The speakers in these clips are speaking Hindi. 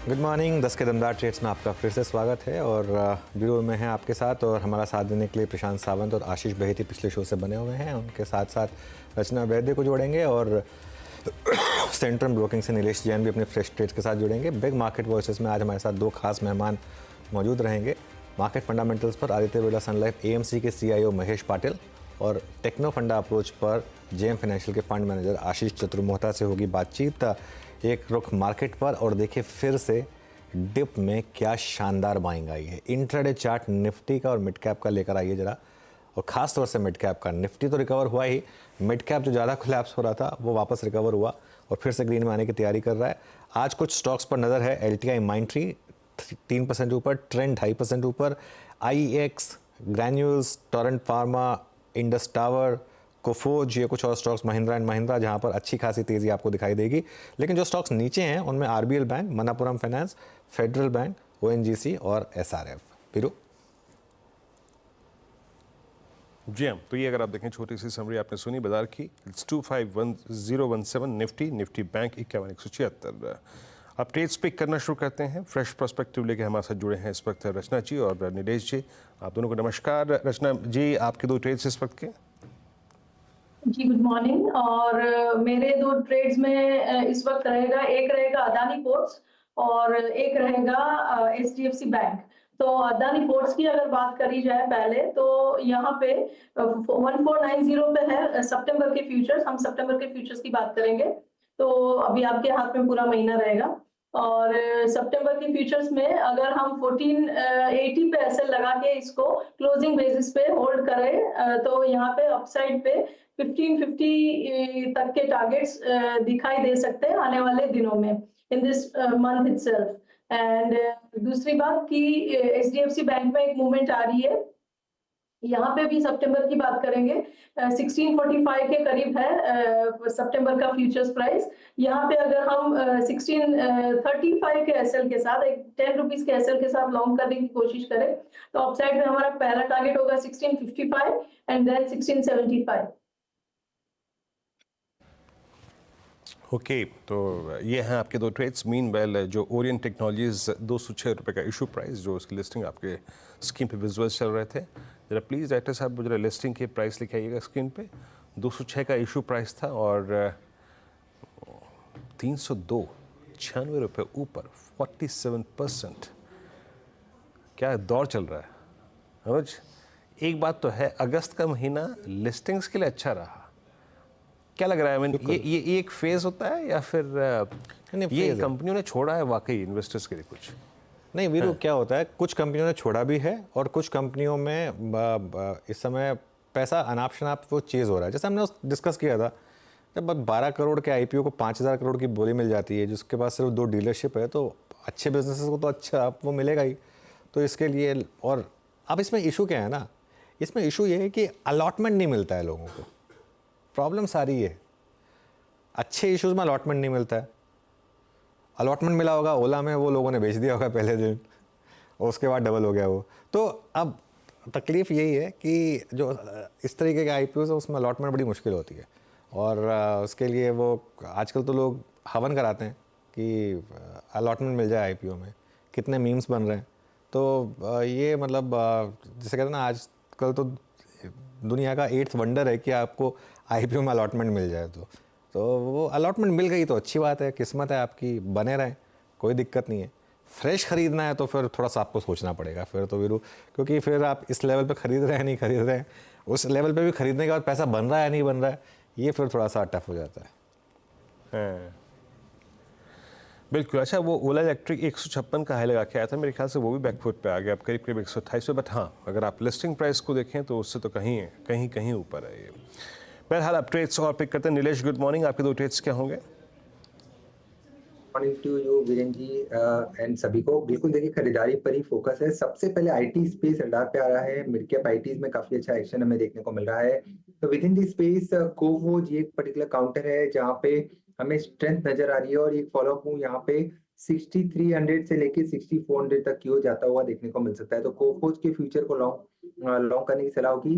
Good morning. 10 के दमदार ट्रेड्स में आपका फिर से स्वागत है और ब्यूरो में हैं आपके साथ और हमारा साथ देने के लिए प्रशांत सावंत और आशीष बहेती पिछले शो से बने हुए हैं। उनके साथ साथ रचना वैद्य को जोड़ेंगे और सेंट्रम ब्रोकिंग से नीलेश जैन भी अपने फ्रेश ट्रेड्स के साथ जुड़ेंगे। बिग मार्केट वॉइसेस में आज हमारे साथ दो खास मेहमान मौजूद रहेंगे। मार्केट फंडामेंटल्स पर आदित्य बिरला सन लाइफ एएमसी के सीईओ महेश पाटिल और टेक्नो फंडा अप्रोच पर जेएम फाइनेंशियल के फंड मैनेजर आशीष चतुर्मोहता से होगी बातचीत। एक रुख मार्केट पर और देखिए फिर से डिप में क्या शानदार बाइंग आई है। इंट्राडे चार्ट निफ्टी का और मिड कैप का लेकर आइए जरा, और ख़ास तौर से मिड कैप का। निफ्टी तो रिकवर हुआ ही, मिड कैप जो ज़्यादा कोलैप्स हो रहा था वो वापस रिकवर हुआ और फिर से ग्रीन में आने की तैयारी कर रहा है। आज कुछ स्टॉक्स पर नज़र है। एलटीआई माइंट्री 3% ऊपर, ट्रेंड 2.5% ऊपर, IEX, Granules, Torrent Pharma, Indus Tower, Coforge, ये कुछ और स्टॉक्स, महिंद्रा एंड महिंद्रा, जहां पर अच्छी खासी तेज़ी आपको दिखाई देगी। लेकिन जो स्टॉक्स नीचे हैं उनमें RBL bank, Manappuram finance, federal bank, ONGC और एसआरएफ। फिर जी हाँ, तो ये अगर आप देखें छोटी सी समरी आपने सुनी बाजार की। It's 251017 Nifty bank 51,176। अब ट्रेड्स पिक करना शुरू करते हैं। फ्रेश पर्सपेक्टिव लेके हमारे साथ जुड़े हैं इस वक्त रचना जी और नीलेश जी। आप दोनों को नमस्कार। रचना जी, आपके दो ट्रेड्स इस वक्त के? जी गुड मॉर्निंग। और मेरे दो ट्रेड्स में इस वक्त रहेगा, एक रहेगा अदानी पोर्ट्स और एक रहेगा एचडीएफसी बैंक। तो अदानी पोर्ट्स की अगर बात करी जाए पहले, तो यहाँ पे 1490 पे है सितंबर के फ्यूचर्स। हम सितंबर के फ्यूचर्स की बात करेंगे, तो अभी आपके हाथ में पूरा महीना रहेगा। और सितंबर के फ्यूचर्स में अगर हम 1480 पे एसएल लगा के इसको क्लोजिंग बेसिस पे होल्ड करें, तो यहाँ पे अपसाइड पे 1550 तक के टारगेट्स दिखाई दे सकते हैं आने वाले दिनों में, in this month itself. And दूसरी बात कि एचडीएफसी बैंक में एक मूवमेंट आ रही है। यहाँ पे भी सितंबर की बात करेंगे, 1645 के करीब है सितंबर का फ्यूचर्स प्राइस। यहाँ पे अगर हम 1635 के एसएल के साथ, एक 10 रुपीज के एसएल के साथ लॉन्ग करने की कोशिश करें, तो अपसाइड में हमारा पहला टारगेट होगा 1655 एंड देन 1675। ओके, तो ये हैं आपके दो ट्रेड्स। मीनवेल जो ओरिएंट टेक्नोलॉजीज 206 रुपये का इशू प्राइस, जो उसकी लिस्टिंग आपके स्क्रीन पे विजुअल्स चल रहे थे, जरा प्लीज़ डायरेक्टर साहब जरा लिस्टिंग के प्राइस लिखे आइएगा स्क्रीन पे। 206 का इशू प्राइस था और 302, 96 रुपये ऊपर, 47%। क्या दौर चल रहा है अनुज। एक बात तो है, अगस्त का महीना लिस्टिंग्स के लिए अच्छा रहा। क्या लग रहा है, ये एक फेज होता है या फिर ये कंपनियों ने छोड़ा है वाकई इन्वेस्टर्स के लिए कुछ? नहीं वीरू, क्या होता है, कुछ कंपनियों ने छोड़ा भी है और कुछ कंपनियों में इस समय पैसा अनाप शनाप वो चेज़ हो रहा है। जैसे हमने डिस्कस किया था, जब 12 करोड़ के आईपीओ को 5000 करोड़ की बोली मिल जाती है, जिसके पास सिर्फ 2 डीलरशिप है, तो अच्छे बिजनेसेस को तो अच्छा वो मिलेगा ही। तो इसके लिए, और अब इसमें इशू क्या है ना, इसमें इशू ये है कि अलॉटमेंट नहीं मिलता है लोगों को। प्रॉब्लम सारी है, अच्छे इश्यूज़ में अलॉटमेंट नहीं मिलता है। अलॉटमेंट मिला होगा ओला में, वो लोगों ने बेच दिया होगा पहले दिन और उसके बाद डबल हो गया वो। तो अब तकलीफ़ यही है कि जो इस तरीके के आईपीओ है उसमें अलॉटमेंट बड़ी मुश्किल होती है, और उसके लिए वो आजकल तो लोग हवन कराते हैं कि अलॉटमेंट मिल जाए आईपीओ में। कितने मीम्स बन रहे हैं। तो ये मतलब जैसे कहते हैं ना, आजकल तो दुनिया का 8th वंडर है कि आपको आईपीओ में अलॉटमेंट मिल जाए। तो वो अलॉटमेंट मिल गई तो अच्छी बात है, किस्मत है आपकी, बने रहें, कोई दिक्कत नहीं है। फ्रेश ख़रीदना है तो फिर थोड़ा सा आपको सोचना पड़ेगा फिर तो वीरू, क्योंकि फिर आप इस लेवल पे ख़रीद रहे हैं नहीं ख़रीद रहे हैं, उस लेवल पे भी ख़रीदने के बाद पैसा बन रहा है नहीं बन रहा है, ये फिर थोड़ा सा टफ हो जाता है। बिल्कुल। अच्छा, वो ओला इलेक्ट्रिक 156 का हाई लगा के आया था, मेरे ख्याल से वो भी बैकफुट पे आ गया, अब करीब करीब 128 पे। बट हाँ, अगर आप लिस्टिंग प्राइस को देखें तो उससे तो कहीं ऊपर है ये। बहरहाल आप ट्रेड्स और पिक करते हैं। Nilesh, good morning. आपके दो ट्रेड्स क्या होंगे? Morning to you Virendra ji and सभी को। बिल्कुल देखिए, खरीदारी पर ही फोकस है। सबसे पहले आईटी स्पेस रडार पे आ रहा है। मिड कैप आईटीज में काफी अच्छा एक्शन हमें देखने को मिल रहा है। तो विद इन दी स्पेस कोवोज ये एक पर्टिकुलर काउंटर है जहाँ पे हमें स्ट्रेंथ नजर आ रही है, और एक फॉलो अप यहाँ पे 6300 से लेके 6400 तक की हो जाता हुआ देखने को मिल सकता है। तो कोवोज के फ्यूचर को लॉन्ग करने की सलाह होगी।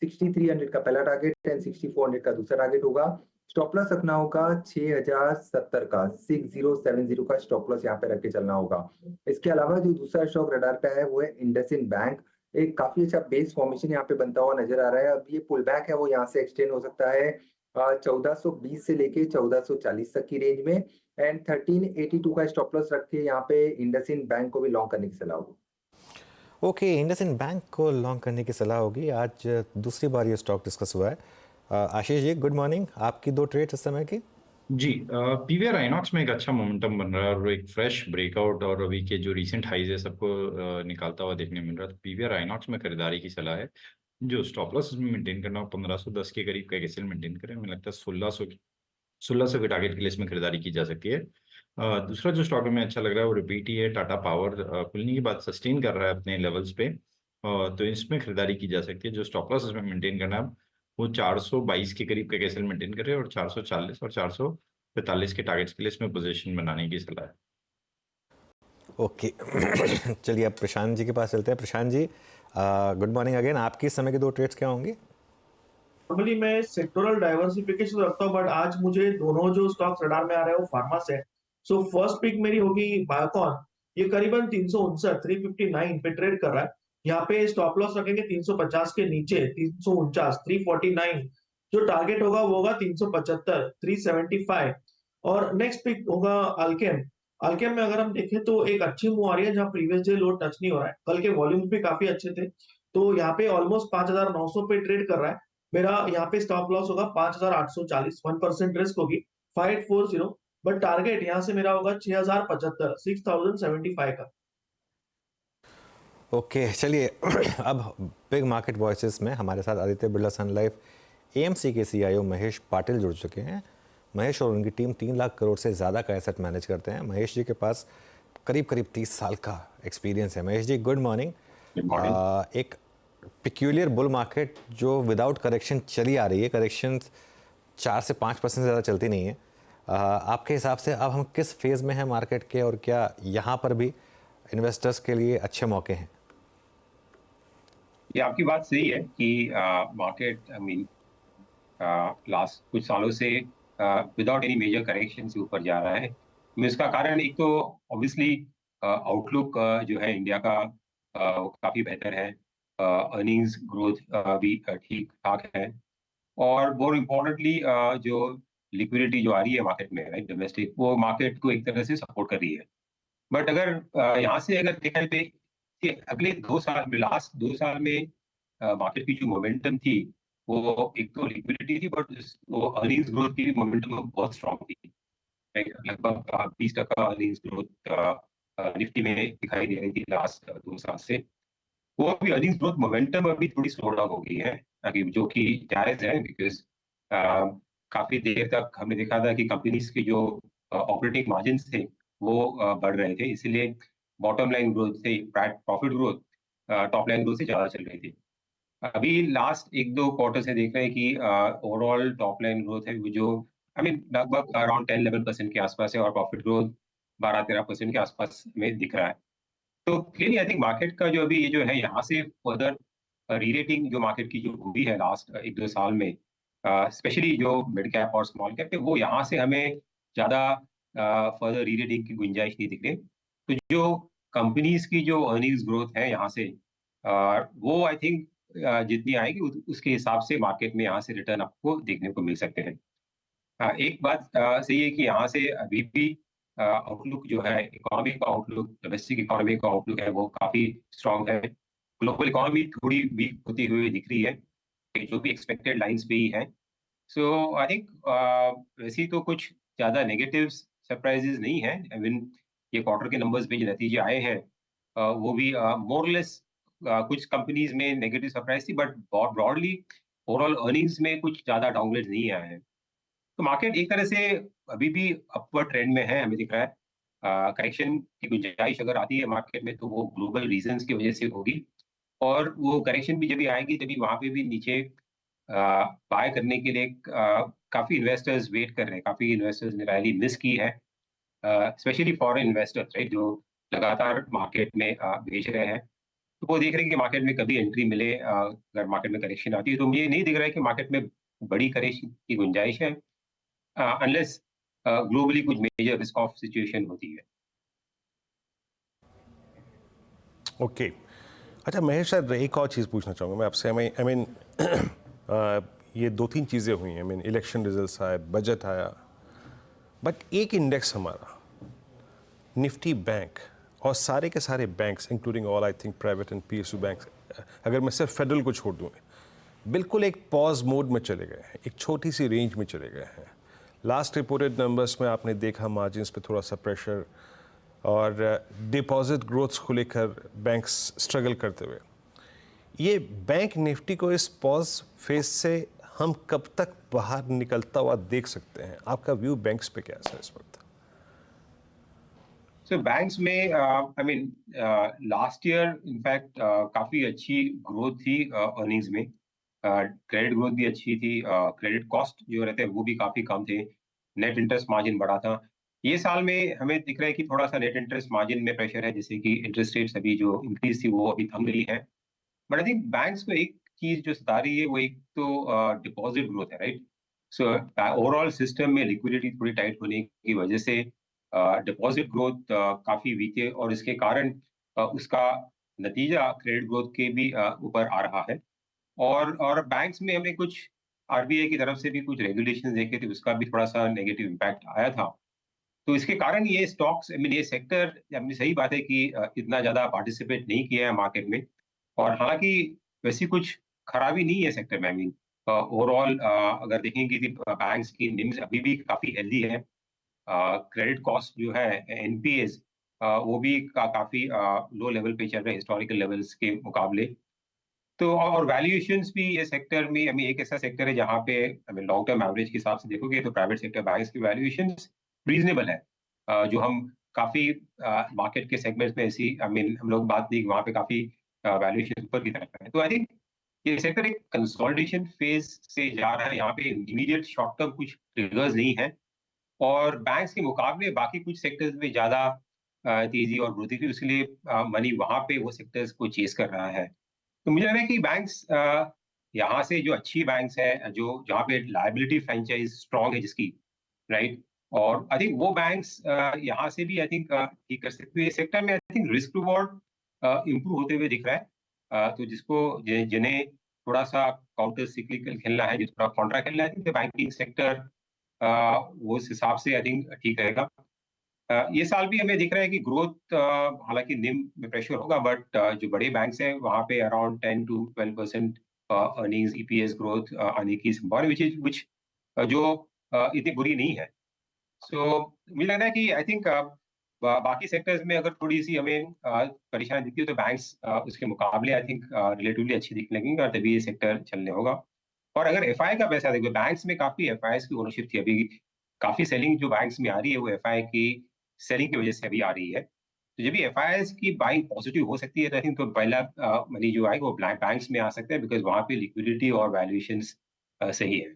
6300 का पहला टारगेट एंड 6400 का दूसरा टारगेट होगा। स्टॉप लॉस रखना होगा 6070 का, 6070 का स्टॉप लॉस यहाँ पे रख के चलना होगा। इसके अलावा जो दूसरा स्टॉक रडार पे है वो है इंडसइंड बैंक। एक काफी अच्छा बेस फॉर्मेशन यहाँ पे बनता हुआ नजर आ रहा है। अब ये पुल बैक है वो यहाँ से एक्सटेंड हो सकता है 1420 से लेके 1440 तक की रेंज में, एंड 1382 का स्टॉप लॉस रख के यहाँ पे इंडसइंड बैंक को भी लॉन्ग करने की सलाह होगी। ओके, इंडसइंड बैंक को लॉन्ग करने की सलाह होगी। आज दूसरी बार ये स्टॉक डिस्कस हुआ है। Ashish ji, good morning. आपकी 2 ट्रेड इस समय की? जी, पीवीआर आइनॉक्स में एक अच्छा मोमेंटम बन रहा है और एक फ्रेश ब्रेकआउट और अभी के जो रीसेंट हाइज है सबको निकालता हुआ देखने मिल रहा है। तो पीवीआर आइनॉक्स में खरीदारी की सलाह है। जो स्टॉप लॉस इसमें मेंटेन करना हो 1510 के करीब का एसएल मेंटेन करें। मुझे लगता है 1600 के टारगेट के लिए इसमें खरीदारी की जा सकती है। दूसरा जो स्टॉक हमें अच्छा लग रहा है वो रिपीट ही है। टाटा पावर खुलने के बाद सस्टेन कर रहा है अपने लेवल्स पे, तो इसमें खरीदारी की जा सकती है। जो स्टॉप लॉस इसमें मेंटेन करना है वो 422 के करीब का एसएल मेंटेन करें और 440 और 445 के टारगेट्स के लिए इसमें पोजीशन बनाने की सलाह है। ओके चलिए अब प्रशांत जी के पास चलते हैं। Prashant ji, good morning again. आपकी इस समय की 2 ट्रेड्स क्या होंगी? नॉर्मली मैं सेक्टोरल डाइवर्सिफिकेशन रखता हूँ, बट आज मुझे दोनों जो स्टॉक्स रडार में आ रहे हैं वो फार्मा से है। सो फर्स्ट पिक मेरी होगी बायोकॉन। ये करीबन 359 पे ट्रेड कर रहा है। यहाँ पे स्टॉप लॉस रखेंगे 350 के नीचे, 349, 349। जो टारगेट होगा वो होगा 375, 375। और नेक्स्ट पिक होगा अल्केम। अल्केम में अगर हम देखें तो एक अच्छी मूव आ रही है जहाँ प्रीवियस डे लो टच नहीं हो रहा है। कल के वॉल्यूम्स भी काफी अच्छे थे, तो यहाँ पे ऑलमोस्ट 5900 पे ट्रेड कर रहा है। मेरा यहाँ पे स्टॉप लॉस होगा 5840, 1% रिस्क होगी 5840, बट टारगेट यहाँ से मेरा होगा 6075, 6075 का। ओके चलिए अब बिग मार्केट वॉइसेस में हमारे साथ आदित्य बिरला सन लाइफ एएमसी के सीईओ महेश पाटिल जुड़ चुके हैं। महेश और उनकी टीम 3 लाख करोड़ से ज़्यादा का एसेट मैनेज करते हैं। महेश जी के पास करीब 30 साल का एक्सपीरियंस है। Mahesh ji, good morning. एक पिक्यूलियर बुल मार्केट जो विदाउट करेक्शन चली आ रही है, करेक्शन 4 से 5% से ज़्यादा चलती नहीं है। आपके हिसाब से अब हम किस फेज़ में हैं मार्केट के, और क्या यहाँ पर भी इन्वेस्टर्स के लिए अच्छे मौके हैं? ये आपकी बात सही है कि मार्केट लास्ट कुछ सालों से विदाउट एनी मेजर करेक्शन से ऊपर जा रहा है। इसका कारण एक तो ऑब्वियसली आउटलुक जो है इंडिया का काफ़ी बेहतर है। अर्निंग्स ग्रोथ भी ठीक ठाक है, और मोर इम्पोर्टेंटली जो लिक्विडिटी जो आ रही है मार्केट में, राइट, डोमेस्टिक, वो मार्केट को एक तरह से सपोर्ट कर रही है। बट अगर यहाँ से अगर देखा जाए कि अगले 2 साल में, लास्ट 2 साल में मार्केट की जो मोमेंटम थी वो एक तो लिक्विडिटी थी, बट वो अर्निंग्स ग्रोथ की मोमेंटम बहुत स्ट्रॉन्ग थी। लगभग 20% अर्निंग्स ग्रोथ निफ्टी में दिखाई दे रही थी लास्ट 2 साल से। वो अभी अर्निंग्स ग्रोथ मोमेंटम अभी थोड़ी स्लो डाउन हो गई है, जो कि जायज है, बिकॉज काफी देर तक हमने देखा था कि कंपनीज के जो ऑपरेटिंग मार्जिन्स थे वो बढ़ रहे थे, इसीलिए बॉटम लाइन ग्रोथ से profit growth top line growth से ज्यादा चल रही थी। अभी लास्ट 1-2 क्वार्टर से देख रहे हैं कि ओवरऑल टॉप लाइन ग्रोथ है जो लगभग अराउंड 10-11% के आसपास है, और प्रॉफिट ग्रोथ 12-13% के आसपास में दिख रहा है। तो क्लियरली आई थिंक मार्केट का जो अभी ये जो है यहाँ से फर्दर रीरेटिंग जो मार्केट की जो हुई है लास्ट 1-2 साल में, स्पेशली जो मिड कैप और स्मॉल कैप पे, वो यहाँ से हमें ज़्यादा फर्दर रीरेटिंग की गुंजाइश नहीं दिख रही। तो जो कंपनीज की जो अर्निंग्स ग्रोथ है यहाँ से वो आई थिंक जितनी आएगी उसके हिसाब से मार्केट में यहाँ से रिटर्न आपको देखने को मिल सकते हैं। एक बात सही है कि यहाँ से अभी भी आउटलुक जो है, इकोनॉमी का आउटलुक, डोमेस्टिक इकोनॉमी का आउटलुक है वो काफी स्ट्रांग है। ग्लोबल इकोनॉमी थोड़ी वीक होती हुई दिख रही है, जो भी एक्सपेक्टेड लाइंस पे ही है। सो आई थिंक वैसे तो कुछ ज्यादा नेगेटिव सरप्राइजेस नहीं है। आई मीन ये क्वार्टर के नंबर्स पे जो नतीजे आए हैं वो भी मोरलेस कुछ कंपनीज में नेगेटिव सरप्राइज थी, बट ब्रॉडली ओवरऑल अर्निंग्स में कुछ ज्यादा डाउनग्रेड नहीं आए हैं। तो मार्केट एक तरह से अभी भी अपवर्ड ट्रेंड में है, हमें दिख रहा है। करेक्शन की गुंजाइश अगर आती है मार्केट में तो वो ग्लोबल रीजंस की वजह से होगी, और वो करेक्शन भी जब भी आएगी तभी वहां पे भी नीचे बाय करने के लिए काफी इन्वेस्टर्स वेट कर रहे हैं। काफी इन्वेस्टर्स ने रैली मिस की है, स्पेशली फॉरेन इन्वेस्टर्स, राइट, जो लगातार मार्केट में भेज रहे हैं। तो वो देख रहे हैं कि मार्केट में कभी एंट्री मिले, अगर मार्केट में करेक्शन आती है, तो मुझे नहीं दिख रहा है कि मार्केट में बड़ी करेक्शन की गुंजाइश है, अनलेस ग्लोबली कुछ मेजर रिस्क ऑफ सिचुएशन होती है। ओके अच्छा महेश सर, एक और चीज़ पूछना चाहूँगा मैं आपसे। आई मीन ये 2-3 चीज़ें हुई हैं। आई मीन इलेक्शन रिजल्ट्स आए, बजट आया, बट एक इंडेक्स हमारा निफ्टी बैंक और सारे के सारे banks including all I think private and PSU banks, अगर मैं सिर्फ फेडरल को छोड़ दूँ, बिल्कुल एक पॉज मोड में चले गए हैं, एक छोटी सी रेंज में चले गए हैं। लास्ट रिपोर्टेड नंबर्स में आपने देखा मार्जिन्स पे थोड़ा सा प्रेशर और डिपॉजिट ग्रोथ्स को लेकर बैंक्स स्ट्रगल करते हुए। ये बैंक निफ्टी को इस पॉज फेज से हम कब तक बाहर निकलता हुआ देख सकते हैं? आपका व्यू बैंक्स पे क्या है इस वक्त? सो बैंक्स में I mean last year in fact काफी अच्छी ग्रोथ थी अर्निंग्स में, क्रेडिट ग्रोथ भी अच्छी थी, क्रेडिट कॉस्ट जो रहते हैं वो भी काफी कम थे, नेट इंटरेस्ट मार्जिन बढ़ा था। ये साल में हमें दिख रहा है कि थोड़ा सा नेट इंटरेस्ट मार्जिन में प्रेशर है, जैसे कि इंटरेस्ट रेट्स अभी जो इंक्रीज थी वो अभी थम गई है। बट आई थिंक बैंक्स को एक चीज जो सता रही है वो एक तो डिपॉजिट ग्रोथ है, राइट। सो ओवरऑल सिस्टम में लिक्विडिटी थोड़ी टाइट होने की वजह से डिपॉजिट ग्रोथ काफी वीक है, और इसके कारण उसका नतीजा क्रेडिट ग्रोथ के भी ऊपर आ रहा है। और बैंक्स में हमें कुछ RBI की तरफ से भी कुछ रेगुलेशन देखे थे, उसका भी थोड़ा सा नेगेटिव इम्पैक्ट आया था। तो इसके कारण ये स्टॉक्स, आई मीन ये सेक्टर, अपनी सही बात है कि इतना ज्यादा पार्टिसिपेट नहीं किया है मार्केट में, और हालांकि वैसी कुछ खराबी नहीं है सेक्टर में। आई मीन ओवरऑल अगर देखेंगे कि बैंक्स की निम्स अभी भी काफी हेल्दी है, क्रेडिट कॉस्ट जो है NPAs वो भी काफी लो लेवल पे चल रहे हैं हिस्टोरिकल लेवल्स के मुकाबले। तो और वैल्यूएशंस भी ये सेक्टर में, आई मीन एक ऐसा सेक्टर है जहाँ पे I mean long term average के हिसाब से देखोगे तो प्राइवेट सेक्टर बैंक्स की वैल्यूएशंस रीजनेबल है, जो हम काफी मार्केट के सेगमेंट्स में ऐसी, आई मीन हम लोग बात नहीं, वहाँ पे काफी वैल्यूएशन ऊपर की तरफ है। तो आई थिंक ये सेक्टर एक कंसोलिडेशन फेज से जा रहा है, यहाँ पे इमीडिएट शॉर्ट टर्म कुछ ट्रिगर्स नहीं है, और बैंक्स के मुकाबले बाकी कुछ सेक्टर्स में ज्यादा तेजी और वृद्धि थी, इसलिए मनी वहाँ पे वो सेक्टर्स को चेस कर रहा है। तो मुझे लग रहा है कि बैंक्स यहाँ से जो अच्छी बैंक्स है, जो जहाँ पे लायबिलिटी फ्रेंचाइज स्ट्रॉन्ग है जिसकी, राइट, और आई थिंक वो बैंक्स यहाँ से भी आई थिंक ठीक कर सकते हैं। सेक्टर में I think risk reward improve होते हुए दिख रहा है, तो जिसको जिन्हें थोड़ा सा काउंटर सिक्लिकल खेलना है, जो थोड़ा कॉन्ट्रा खेलना है, तो बैंकिंग सेक्टर वो उस हिसाब से आई थिंक ठीक रहेगा। ये साल भी हमें दिख रहा है कि ग्रोथ, हालांकि निम में प्रेशर होगा, बट जो बड़े बैंक्स हैं वहाँ पे around 10 to 12% earnings EPS growth आने की संभावना, विच जो इतनी बुरी नहीं है। सो मुझे लग रहा है कि आई थिंक बाकी सेक्टर्स में अगर थोड़ी सी हमें परेशानी दिखती है, तो बैंक्स उसके मुकाबले आई थिंक रिलेटिवली अच्छी दिखने लगेंगे, और तभी ये सेक्टर चलने होगा। और अगर FI का पैसा देखो, बैंक्स में काफी FIs की ओनरशिप थी, अभी काफी सेलिंग जो बैंक्स में आ रही है वो FI की सेलिंग की वजह से अभी आ रही है। तो जब भी FIs की बाइंग पॉजिटिव हो सकती है, तो आई थिंक तो पहला मनी जो आएगा वो बैंक्स में आ सकता है, बिकॉज वहाँ पे लिक्विडिटी और वैल्यूएशंस सही है।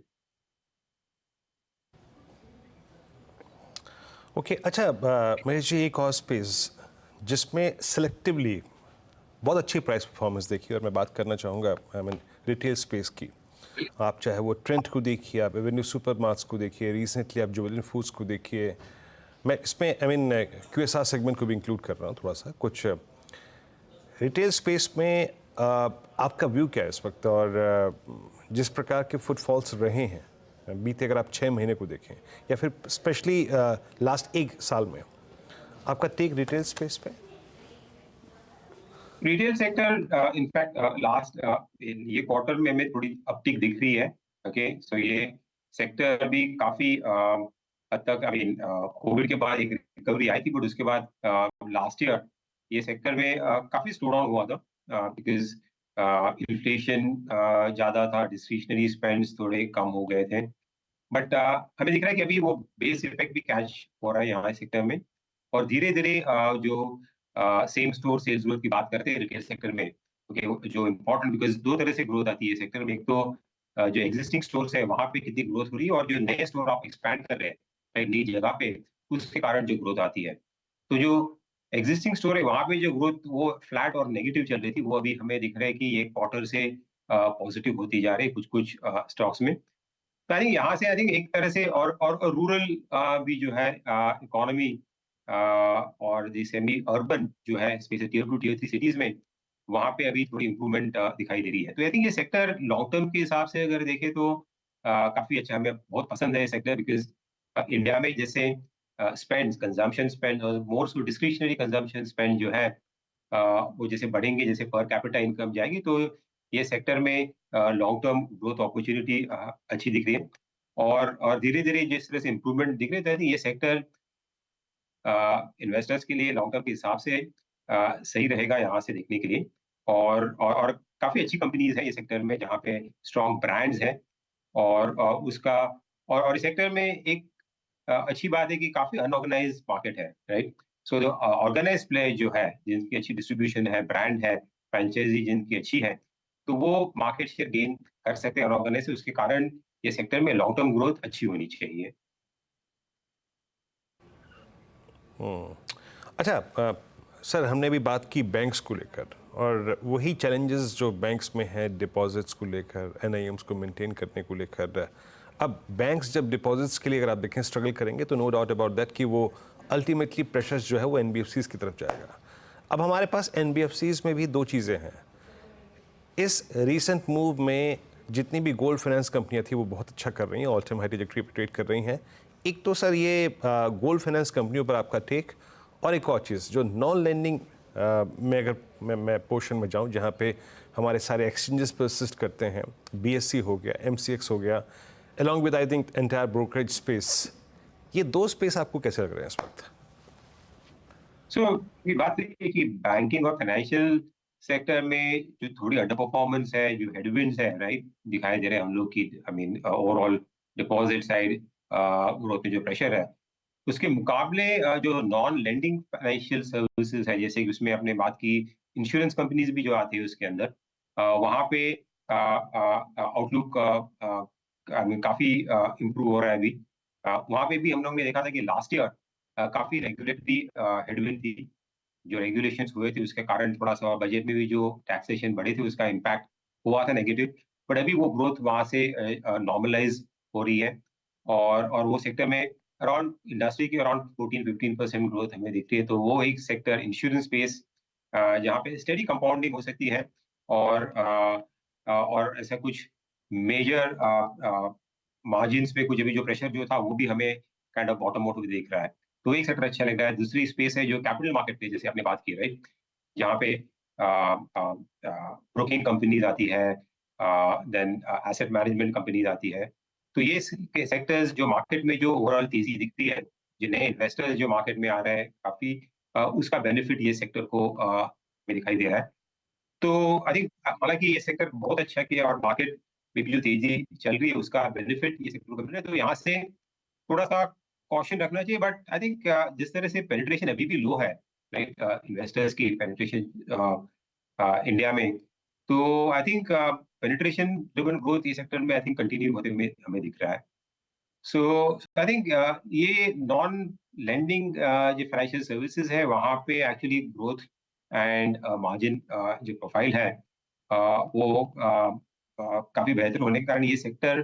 ओके अच्छा महेश जी, एक और स्पेस जिसमें सिलेक्टिवली बहुत अच्छी प्राइस परफॉर्मेंस देखी, और मैं बात करना चाहूँगा आई मीन रिटेल स्पेस की। आप चाहे वो ट्रेंड को देखिए, आप एवेन्यू सुपरमार्ट्स को देखिए, रिसेंटली आप जुबिलेंट फूड्स को देखिए, मैं इसमें आई मीन QSR सेगमेंट को भी इंक्लूड कर रहा हूँ थोड़ा सा। कुछ रिटेल स्पेस में आपका व्यू क्या है इस वक्त, और जिस प्रकार के फुटफॉल्स रहे हैं बीते, अगर आप 6 महीने को देखें या फिर स्पेशली लास्ट 1 साल में, आपका टेक रिटेल स्पेस पे? रिटेल सेक्टर इनफैक्ट लास्ट ये क्वार्टर में हमें थोड़ी अपटिक दिख रही है। ओके, सो ये सेक्टर भी काफी हद तक, आई मीन कोविड के बाद एक रिकवरी आई थी, बट उसके बाद लास्ट ईयर ये सेक्टर में काफी स्लो डाउन हुआ था, बिकॉज इन्फ्लेशन ज्यादा था, डिस्क्रिशनरी स्पेंड्स थोड़े कम हो गए थे। बट हमें दिख रहा है कि अभी वो बेस इफेक्ट भी कैच हो रहा है यहाँ सेक्टर में, और धीरे धीरे जो सेम स्टोर सेल्स ग्रोथ की बात करते हैं रिटेल सेक्टर में, ओके, जो इम्पोर्टेंट, बिकॉज 2 तरह से ग्रोथ आती है सेक्टर में। एक तो जो एग्जिस्टिंग स्टोर्स है वहाँ पे कितनी ग्रोथ हो रही है, और जो नए स्टोर आप एक्सपैंड कर रहे हैं नई जगह पे, उसके कारण जो ग्रोथ आती है। तो जो एग्जिस्टिंग स्टोर है वहाँ पे जो ग्रोथ वो फ्लैट और नेगेटिव चल रही थी, वो अभी हमें दिख रहा है कि ये क्वार्टर से पॉजिटिव होती जा रही है कुछ स्टॉक्स में। तो आई थिंक यहाँ से आई थिंक एक तरह से और रूरल भी जो है इकोनॉमी और जो सेमी अर्बन जो है स्पेशली टियर 2 टियर 3 सिटीज में, वहाँ पे अभी थोड़ी इंप्रूवमेंट दिखाई दे रही है। तो आई थिंक ये सेक्टर लॉन्ग टर्म के हिसाब से अगर देखें तो काफी अच्छा, हमें बहुत पसंद है ये सेक्टर, बिकॉज इंडिया में जैसे स्पेंड कंजम्पशन स्पेंड और मोर सो डिस्क्रिशनरी कंजम्पशन स्पेंड जो है वो जैसे बढ़ेंगे, जैसे पर कैपिटा इनकम जाएगी, तो ये सेक्टर में लॉन्ग टर्म ग्रोथ अपॉर्चुनिटी अच्छी दिख रही है। और धीरे धीरे जिस तरह से इंप्रूवमेंट दिख रहे थे, ये सेक्टर इन्वेस्टर्स के लिए लॉन्ग टर्म के हिसाब से सही रहेगा यहाँ से देखने के लिए। और काफी अच्छी कंपनीज है ये सेक्टर में, जहाँ पे स्ट्रॉन्ग ब्रांड्स हैं और उसका और इस सेक्टर में एक अच्छी बात है कि काफी अनऑर्गेनाइज मार्केट है, राइट। सो जो ऑर्गेनाइज प्लेयर जो है, जिनकी अच्छी डिस्ट्रीब्यूशन है, ब्रांड है, फ्रेंचाइजी जिनकी अच्छी है, तो वो मार्केट शेयर गेन कर सकते हैं अनऑर्गेनाइज, उसके कारण ये सेक्टर में लॉन्ग टर्म ग्रोथ अच्छी होनी चाहिए। अच्छा सर, हमने भी बात की बैंक्स को लेकर और वही चैलेंजेस जो बैंक्स में है डिपॉजिट्स को लेकर, एनआईएम्स को मेंटेन करने को लेकर। अब बैंक्स जब डिपॉजिट्स के लिए अगर आप देखें स्ट्रगल करेंगे तो नो डाउट अबाउट दैट कि वो अल्टीमेटली प्रेशर्स जो है वो एनबीएफसीज की तरफ जाएगा। अब हमारे पास एनबीएफसीज में भी दो चीज़ें हैं। इस रीसेंट मूव में जितनी भी गोल्ड फाइनेंस कंपनियां थी वो बहुत अच्छा कर रही हैं, ऑल टाइम हाई ट्रैजेक्टरी पे ट्रेड कर रही हैं। एक तो सर ये गोल्ड फाइनेंस कंपनियों पर आपका टेक, और एक और चीज़ जो नॉन लेंडिंग में अगर मैं पोर्शन में जाऊं जहां पे हमारे सारे एक्सचेंजेस पर असिस्ट करते हैं, बीएससी हो गया, एमसीएक्स हो गया, along with I think entire brokerage space, ये दो स्पेस आपको कैसे लग रहे हैं इस वक्त? सो ये बात है कि बैंकिंग और फाइनेंशियल सेक्टर में जो थोड़ी अंडर परफॉर्मेंस है, जो हेडविंड्स है, राइट, दिखाई दे रहे हैं हम लोग की, I mean overall deposit side growth में जो प्रेशर है, उसके मुकाबले जो नॉन लेंडिंग फाइनेंशियल सर्विसेज है, जैसे कि उसमें आपने बात की इंश्योरेंस कंपनीज भी जो आती है उसके अंदर, वहाँ पे आउटलुक काफी इम्प्रूव हो रहा है अभी। वहाँ पे भी हम लोग ने देखा था कि लास्ट ईयर काफी रेगुलेटरी हेडविंड थी, जो रेगुलेशंस हुए थे उसके कारण थोड़ा सा बजट में भी जो टैक्सेशन बढ़े थे उसका इम्पैक्ट हुआ था नेगेटिव, बट अभी वो ग्रोथ वहाँ से नॉर्मलाइज हो रही है और वो सेक्टर में अराउंड इंडस्ट्री की अराउंड 14-15% ग्रोथ हमें दिख रही है। तो वो एक सेक्टर इंश्योरेंस स्पेस जहाँ पे स्टेडी कंपाउंडिंग हो सकती है और ऐसा कुछ मेजर मार्जिन्स पे कुछ अभी जो प्रेशर जो था वो भी हमें काइंड ऑफ बॉटम आउट दिख रहा है, तो एक सेक्टर अच्छा लग रहा है। दूसरी स्पेस है जो कैपिटल मार्केट पे, जैसे आपने बात की, राइट, जहाँ पे ब्रोकिंग कंपनीज आती है, देन एसेट मैनेजमेंट कंपनीज आती है। तो ये सेक्टर्स जो मार्केट में जो ओवरऑल तेजी दिखती है, जो नए इन्वेस्टर्स जो मार्केट में आ रहे हैं काफी, उसका बेनिफिट ये सेक्टर को में दिखाई दे रहा है। तो आई थिंक हालांकि ये सेक्टर बहुत अच्छा किया और मार्केट में भी जो तेजी चल रही है उसका बेनिफिट ये सेक्टर को मिल रहा है, तो यहाँ से थोड़ा सा कॉशन रखना चाहिए। बट आई थिंक जिस तरह से पेनिट्रेशन अभी भी लो है, राइट, इन्वेस्टर्स की पेनिट्रेशन इंडिया में, तो I think penetration driven growth ये सेक्टर में आई थिंक कंटिन्यू होते हुए हमें दिख रहा है। सो आई थिंक ये नॉन लेंडिंग जो फाइनेंशियल सर्विसेज है वहाँ पे एक्चुअली ग्रोथ एंड मार्जिन जो प्रोफाइल है वो काफी बेहतर होने के कारण ये सेक्टर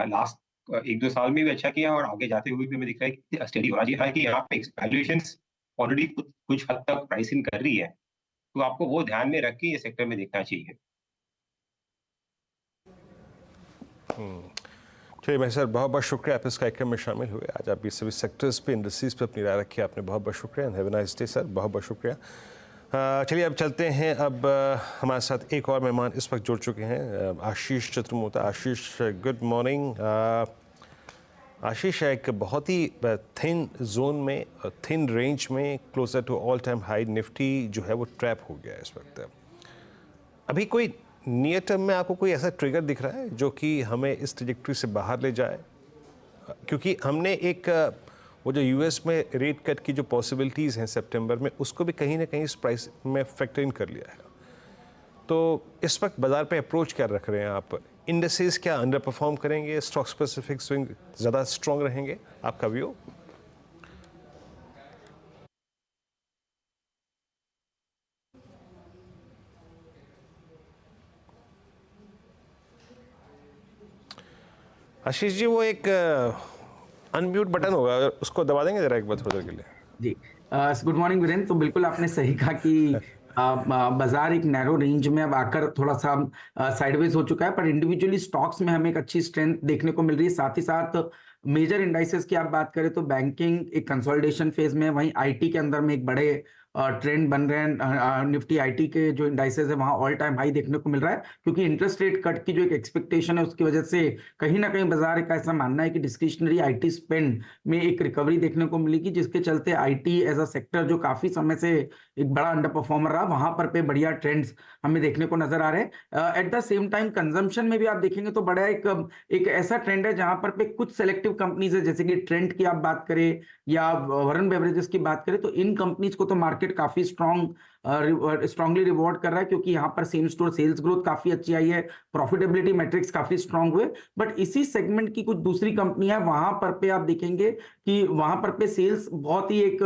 लास्ट 1-2 साल में भी अच्छा किया और आगे जाते हुए भी हमें दिख रहा है कि स्टडी होना चाहिए। हालांकि यहाँ पे वैल्यूएशंस ऑलरेडी कुछ हद तक प्राइसिंग कर रही है, तो आपको वो ध्यान में रख के ये सेक्टर में देखना चाहिए। चलिए भाई सर, बहुत बहुत शुक्रिया आप इस कार्यक्रम में शामिल हुए। आज आप ये सभी सेक्टर्स पे, इंडस्ट्रीज पे अपनी राय रखी, आपने बहुत बहुत शुक्रिया। Have a nice day sir, बहुत बहुत शुक्रिया। चलिए अब चलते हैं। अब हमारे साथ एक और मेहमान इस वक्त जुड़ चुके हैं, आशीष चतुर्मोता। आशीष, गुड मॉर्निंग। आशीष, एक बहुत ही थिन जोन में, थिन रेंज में, closer to all time high Nifty जो है वो ट्रैप हो गया है इस वक्त। अभी कोई नियर टर्म में आपको कोई ऐसा ट्रिगर दिख रहा है जो कि हमें इस ट्रैजेक्टरी से बाहर ले जाए? क्योंकि हमने एक वो जो यूएस में रेट कट की जो पॉसिबिलिटीज़ हैं सितंबर में, उसको भी कहीं ना कहीं इस प्राइस में फैक्टर इन कर लिया है। तो इस वक्त बाज़ार पे अप्रोच क्या रख रहे हैं आप? इंडेसेस क्या अंडर परफॉर्म करेंगे? स्टॉक स्पेसिफिक स्विंग ज़्यादा स्ट्रॉन्ग रहेंगे? आपका व्यू? आशीष जी, वो एक अनम्यूट बटन होगा, उसको दबा देंगे जरा एक बार थोड़ी देर के लिए। जी, गुड मॉर्निंग वीरेंद्र। तो बिल्कुल आपने सही कहा कि बाजार एक नैरो रेंज में अब आकर थोड़ा सा साइडवेज हो चुका है, पर इंडिविजुअली स्टॉक्स में हमें एक अच्छी स्ट्रेंथ देखने को मिल रही है। साथ ही साथ मेजर इंडाइसेस की आप बात करें तो बैंकिंग एक कंसोलिडेशन फेज में है, वहीं आईटी के अंदर में एक बड़े ट्रेंड बन रहे हैं। निफ्टी आईटी के जो इंडाइसेस है वहां ऑल टाइम हाई देखने को मिल रहा है, क्योंकि इंटरेस्ट रेट कट की जो एक एक्सपेक्टेशन है उसकी वजह से कहीं ना कहीं बाजार का ऐसा मानना है कि डिस्क्रिशनरी आईटी स्पेंड में एक रिकवरी देखने को मिलेगी, जिसके चलते आईटी एज अ सेक्टर जो काफी समय से एक बड़ा अंडर परफॉर्मर रहा, वहां पर पे बढ़िया ट्रेंड्स हमें देखने को नजर आ रहे हैं। At the same time consumption में भी आप देखेंगे तो बड़ा एक ऐसा ट्रेंड है जहां पर पे कुछ सेलेक्टिव कंपनीज है, जैसे कि ट्रेंड की आप बात करें या वरुण बेवरेजेस की बात करें, तो इन कंपनीज को तो मार्केट काफी स्ट्रांगली रिवॉर्ड कर रहा है, क्योंकि यहाँ पर सेम स्टोर सेल्स ग्रोथ काफी अच्छी आई है, प्रॉफिटेबिलिटी मैट्रिक्स काफी स्ट्रांग हुए। बट इसी सेगमेंट की कुछ दूसरी कंपनी है, वहां पर पे आप देखेंगे कि वहां पर पे सेल्स बहुत ही एक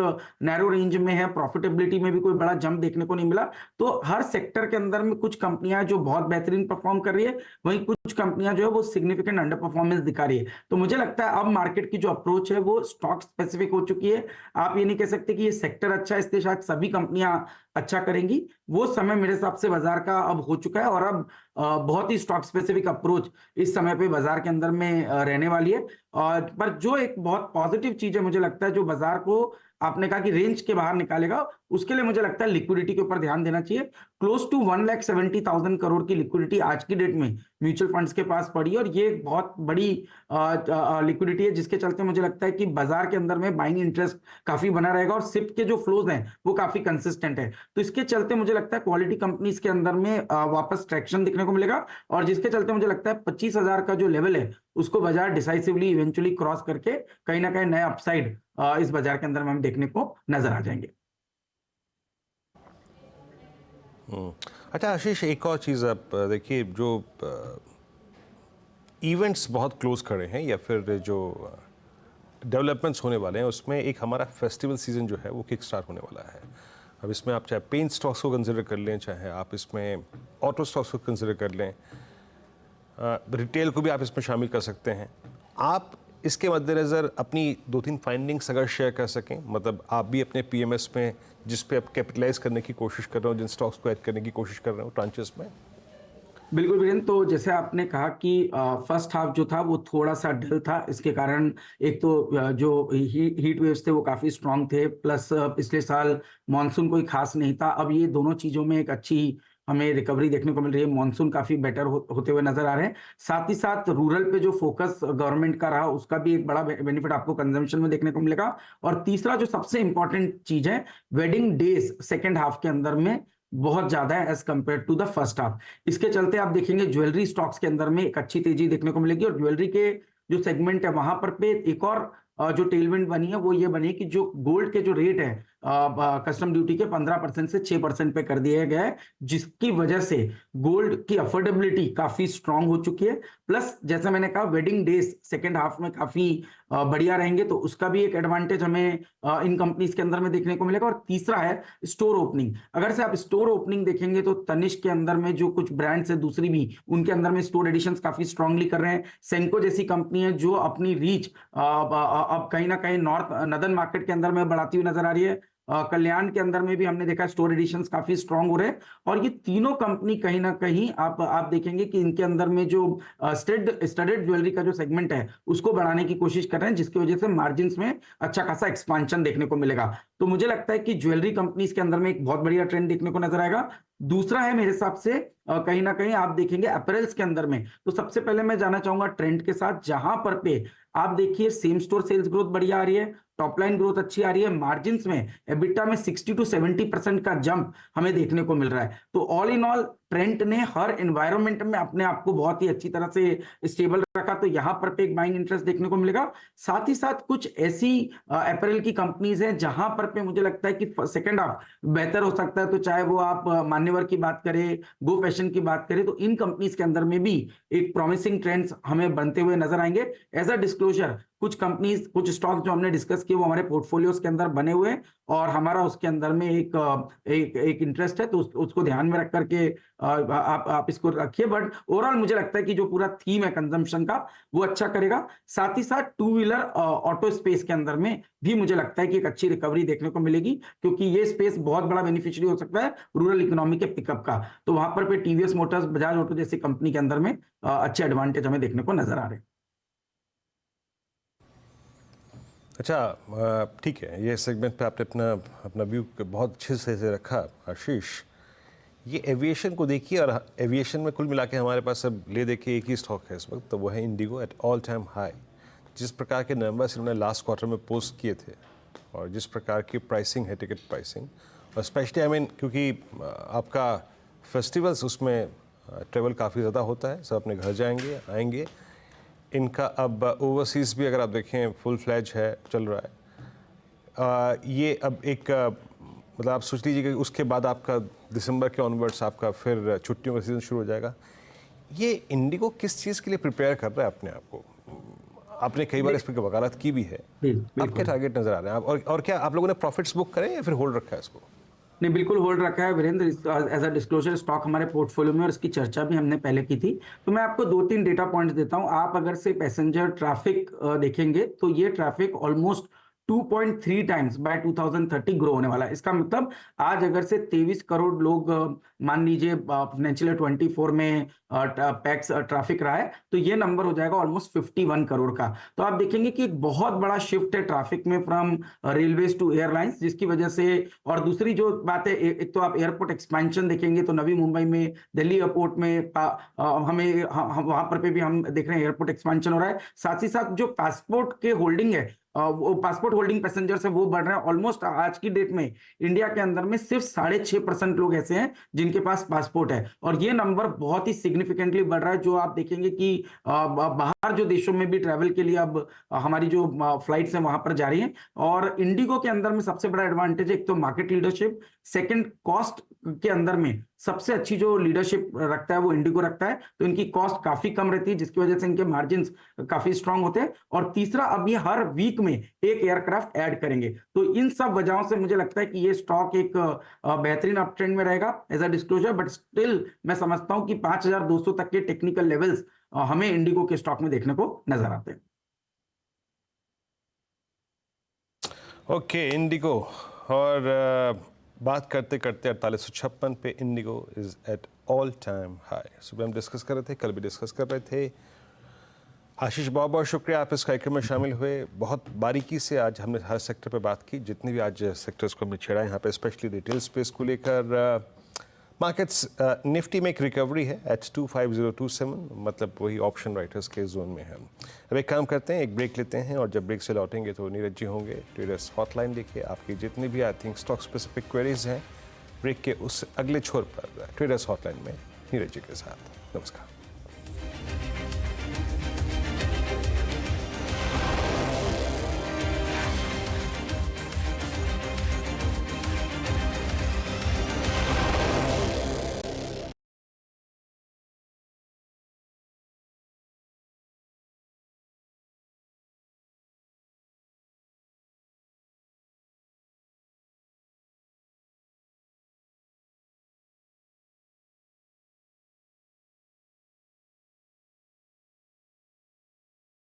नैरो रेंज में है, प्रॉफिटेबिलिटी में भी कोई बड़ा जंप देखने को नहीं मिला। तो हर सेक्टर के अंदर में कुछ कंपनियां जो बहुत बेहतरीन परफॉर्म कर रही है, वहीं कुछ कंपनियां जो है वो सिग्निफिकेंट अंडर परफॉर्मेंस दिखा रही है। तो मुझे लगता है अब मार्केट की जो अप्रोच है वो स्टॉक स्पेसिफिक हो चुकी है। आप ये नहीं कह सकते कि ये सेक्टर अच्छा है इसलिए शायद सभी कंपनियां अच्छा करेंगी। वो समय मेरे हिसाब से बाजार का अब हो चुका है, और अब बहुत ही स्टॉक स्पेसिफिक अप्रोच इस समय पे बाजार के अंदर में रहने वाली है। पर जो एक बहुत पॉजिटिव चीज है मुझे लगता है, जो बाजार को आपने कहा कि रेंज के बाहर निकालेगा, उसके लिए मुझे लगता है लिक्विडिटी के ऊपर ध्यान देना चाहिए। क्लोज टू 1,70,000 करोड़ की लिक्विडिटी आज की डेट में म्यूचुअल फंड्स के पास पड़ी है, और ये एक बहुत बड़ी लिक्विडिटी है, जिसके चलते मुझे लगता है कि बाजार के अंदर में बाइंग इंटरेस्ट काफी बना रहेगा, और सिप के जो फ्लोज हैं वो काफी कंसिस्टेंट है। तो इसके चलते मुझे लगता है क्वालिटी कंपनीज के अंदर में वापस ट्रैक्शन देखने को मिलेगा, और जिसके चलते मुझे लगता है 25,000 का जो लेवल है उसको बाजार डिसाइसिवली इवेंचुअली क्रॉस करके कहीं ना कहीं नया अपसाइड इस बाजार के अंदर में हम देखने को नजर आ जाएंगे। अच्छा आशीष, एक और चीज़ आप देखिए, जो इवेंट्स बहुत क्लोज खड़े हैं या फिर जो डेवलपमेंट्स होने वाले हैं, उसमें एक हमारा फेस्टिवल सीजन जो है वो किक स्टार्ट होने वाला है। अब इसमें आप चाहे पेंट स्टॉक्स को कंसिडर कर लें, चाहे आप इसमें ऑटो स्टॉक्स को कंसिडर कर लें, रिटेल को भी आप इसमें शामिल कर सकते हैं। आप इसके मद्देनज़र अपनी 2-3 फाइंडिंग्स अगर शेयर कर सकें, मतलब आप भी अपने पीएमएस में जिस पे आप कैपिटलाइज करने की कोशिश कर रहे हो, जिन स्टॉक्स को ऐड करने की कोशिश कर रहे हो ट्रांचेस में। बिल्कुल वीरेंद्र, तो जैसे आपने कहा कि फर्स्ट हाफ जो था वो थोड़ा सा डल था, इसके कारण एक तो जो हीट वेव्स थे वो काफी स्ट्रांग थे, प्लस पिछले साल मानसून कोई खास नहीं था। अब ये दोनों चीजों में एक अच्छी हमें रिकवरी देखने को मिल रही है, मानसून काफी बेटर होते हुए नजर आ रहे हैं। साथ ही साथ रूरल पे जो फोकस गवर्नमेंट का रहा उसका भी एक बड़ा बेनिफिट आपको कंजम्पशन में देखने को मिलेगा। और तीसरा जो सबसे इंपॉर्टेंट चीज है, वेडिंग डेज सेकेंड हाफ के अंदर में बहुत ज्यादा है as compare to the first half. इसके चलते आप देखेंगे ज्वेलरी स्टॉक्स के अंदर में एक अच्छी तेजी देखने को मिलेगी, और ज्वेलरी के जो सेगमेंट है वहां पर पे एक और जो टेलविंड बनी है वो ये बनी कि जो गोल्ड के जो रेट है कस्टम ड्यूटी के 15% से 6% पे कर दिया गया है, जिसकी वजह से गोल्ड की अफोर्डेबिलिटी काफी स्ट्रांग हो चुकी है। प्लस जैसा मैंने कहा वेडिंग डेज सेकेंड हाफ में काफी बढ़िया रहेंगे, तो उसका भी एक एडवांटेज हमें इन कंपनीज के अंदर में देखने को मिलेगा। और तीसरा है स्टोर ओपनिंग। अगर से आप स्टोर ओपनिंग देखेंगे तो तनिष्क के अंदर में जो कुछ ब्रांड्स है दूसरी भी, उनके अंदर में स्टोर एडिशंस काफी स्ट्रांगली कर रहे हैं। सेंको जैसी कंपनी है जो अपनी रीच अब कहीं ना कहीं नॉर्दर्न मार्केट के अंदर में बढ़ाती हुई नजर आ रही है। कल्याण के अंदर में भी हमने देखा स्टोर एडिशंस काफी स्ट्रांग हो रहे हैं, और ये तीनों कंपनी कहीं ना कहीं आप देखेंगे कि इनके अंदर में जो स्टडेड ज्वेलरी का जो सेगमेंट है उसको बढ़ाने की कोशिश कर रहे हैं, जिसकी वजह से मार्जिन में अच्छा खासा एक्सपांशन देखने को मिलेगा। तो मुझे लगता है कि ज्वेलरी कंपनीज के अंदर में एक बहुत बढ़िया ट्रेंड देखने को नजर आएगा। दूसरा है मेरे हिसाब से कहीं ना कहीं आप देखेंगे अपैरल्स के अंदर में, तो सबसे पहले मैं जाना चाहूंगा ट्रेंड के साथ, जहां पर पे आप देखिए सेम स्टोर सेल्स ग्रोथ बढ़िया आ रही है, टॉप लाइन ग्रोथ अच्छी आ रही है, मार्जिन में एबिटा में 60 to 70% का जंप हमें देखने को मिल रहा है। तो ऑल इन ऑल ट्रेंड ने हर एनवायरनमेंट में अपने आप को बहुत ही अच्छी तरह से स्टेबल रखा, तो यहां पर पे एक बाइंग इंटरेस्ट देखने को मिलेगा। साथ ही साथ कुछ ऐसी अपैरल की कंपनीज हैं जहां पर पे मुझे लगता है कि सेकंड हाफ बेहतर हो सकता है, तो चाहे वो आप मान्यवर की बात करें, गो फैशन की बात करें, तो इन कंपनीज के अंदर में भी एक प्रॉमिसिंग ट्रेंड्स हमें बनते हुए नजर आएंगे। एज अ डिस्क्लोजर कुछ कंपनीज, कुछ स्टॉक जो हमने डिस्कस किए वो हमारे पोर्टफोलियोज के अंदर बने हुए हैं और हमारा उसके अंदर में एक इंटरेस्ट है, तो उसको ध्यान में रख करके आप इसको रखिए। बट ओवरऑल मुझे लगता है कि जो पूरा थीम है कंजम्पशन का वो अच्छा करेगा। साथ ही साथ टू व्हीलर ऑटो स्पेस के अंदर में भी मुझे लगता है कि एक अच्छी रिकवरी देखने को मिलेगी, क्योंकि ये स्पेस बहुत बड़ा बेनिफिशियरी हो सकता है रूरल इकोनॉमी के पिकअप का। तो वहां पर पे टीवीएस मोटर्स, बजाज ऑटो जैसी कंपनी के अंदर में अच्छे एडवांटेज हमें देखने को नजर आ रहे हैं। अच्छा, ठीक है, ये सेगमेंट पे आपने अपना व्यू बहुत अच्छे से रखा आशीष। ये एविएशन को देखिए, और एविएशन में कुल मिला के हमारे पास अब ले देखिए एक ही स्टॉक है इस वक्त, तो वो है Indigo at all time high. जिस प्रकार के नंबर्स इन्होंने लास्ट क्वार्टर में पोस्ट किए थे और जिस प्रकार की प्राइसिंग है, टिकट प्राइसिंग, और स्पेशली क्योंकि आपका फेस्टिवल्स उसमें ट्रेवल काफ़ी ज़्यादा होता है, सब अपने घर जाएंगे आएंगे। इनका अब ओवरसीज़ भी अगर आप देखें फुल फ्लैज है, चल रहा है। ये अब एक मतलब आप सोच लीजिए कि उसके बाद आपका दिसंबर के ऑनवर्ड्स आपका फिर छुट्टियों का सीज़न शुरू हो जाएगा। ये इंडिगो किस चीज़ के लिए प्रिपेयर कर रहा है अपने आप को? आपने कई बार इस पर वकालत की भी है, आपके टारगेट नज़र आ रहे हैं आप, और क्या आप लोगों ने प्रॉफिट्स बुक करें या फिर होल्ड रखा है इसको? नहीं, बिल्कुल होल्ड रखा है Virendra. As a disclosure stock हमारे पोर्टफोलियो में, और इसकी चर्चा भी हमने पहले की थी। तो मैं आपको 2-3 डेटा पॉइंट्स देता हूं। आप अगर से पैसेंजर ट्रैफिक देखेंगे तो ये traffic almost 2.3 times bye 2030 grow होने वाला है। इसका मतलब आज अगर से 23 करोड़ लोग मान लीजिए फाइनेंशियल ईयर 24 में पैक्स ट्रैफिक रहा है, तो ये नंबर हो जाएगा ऑलमोस्ट 51 करोड़ का। तो आप देखेंगे कि एक बहुत बड़ा शिफ्ट है ट्रैफिक में फ्रॉम रेलवेज टू एयरलाइंस, जिसकी वजह से। और दूसरी जो बात है, एक तो आप एयरपोर्ट एक्सपेंशन देखेंगे तो नवी मुंबई में, दिल्ली एयरपोर्ट में हमें वहां पर भी हम देख रहे हैं एयरपोर्ट एक्सपेंशन हो रहा है। साथ ही साथ जो पासपोर्ट के होल्डिंग है, वो पासपोर्ट होल्डिंग पैसेंजर्स है, वो बढ़ रहे हैं। ऑलमोस्ट आज की डेट में इंडिया के अंदर में सिर्फ 6.5% लोग ऐसे हैं जिनके पास पासपोर्ट है, और ये नंबर बहुत ही सिग्निफिकेंटली बढ़ रहा है। जो आप देखेंगे कि बाहर जो देशों में भी ट्रैवल के लिए अब हमारी जो फ्लाइट्स हैं वहां पर जा रही हैं। और इंडिगो के अंदर में सबसे बड़ा एडवांटेज है, एक तो मार्केट लीडरशिप, सेकंड कॉस्ट के अंदर में सबसे अच्छी जो लीडरशिप रखता है वो इंडिगो रखता है, तो इनकी कॉस्ट काफी कम रहती है, जिसकी वजह से इनके मार्जिन्स काफी स्ट्रांग होते हैं। और तीसरा, अब ये हर वीक में एक एयरक्राफ्ट ऐड करेंगे। तो इन सब वजहों से मुझे लगता है कि ये स्टॉक एक बेहतरीन अप ट्रेंड में रहेगा as a disclosure. But still मैं समझता हूं कि 5200 तक के टेक्निकल लेवल्स हमें इंडिगो के स्टॉक में देखने को नजर आते हैं। ओके, इंडिगो, और बात करते करते 4856 पे Indigo is at all time high. सुबह हम डिस्कस कर रहे थे, कल भी डिस्कस कर रहे थे। आशीष, बहुत बहुत शुक्रिया आप इस कार्यक्रम में शामिल हुए। बहुत बारीकी से आज हमने हर सेक्टर पे बात की, जितने भी आज सेक्टर्स को हमने छेड़ा यहाँ पे, स्पेशली रिटेल स्पेस को लेकर। मार्केट्स निफ्टी में एक रिकवरी है एट 25027, मतलब वही ऑप्शन राइटर्स के जोन में है। अब एक काम करते हैं, एक ब्रेक लेते हैं, और जब ब्रेक से लौटेंगे तो नीरज जी होंगे। ट्रेडर्स हॉटलाइन देखिए, आपकी जितनी भी I think stock specific queries हैं ब्रेक के उस अगले छोर पर ट्रेडर्स हॉटलाइन में नीरज जी के साथ। नमस्कार।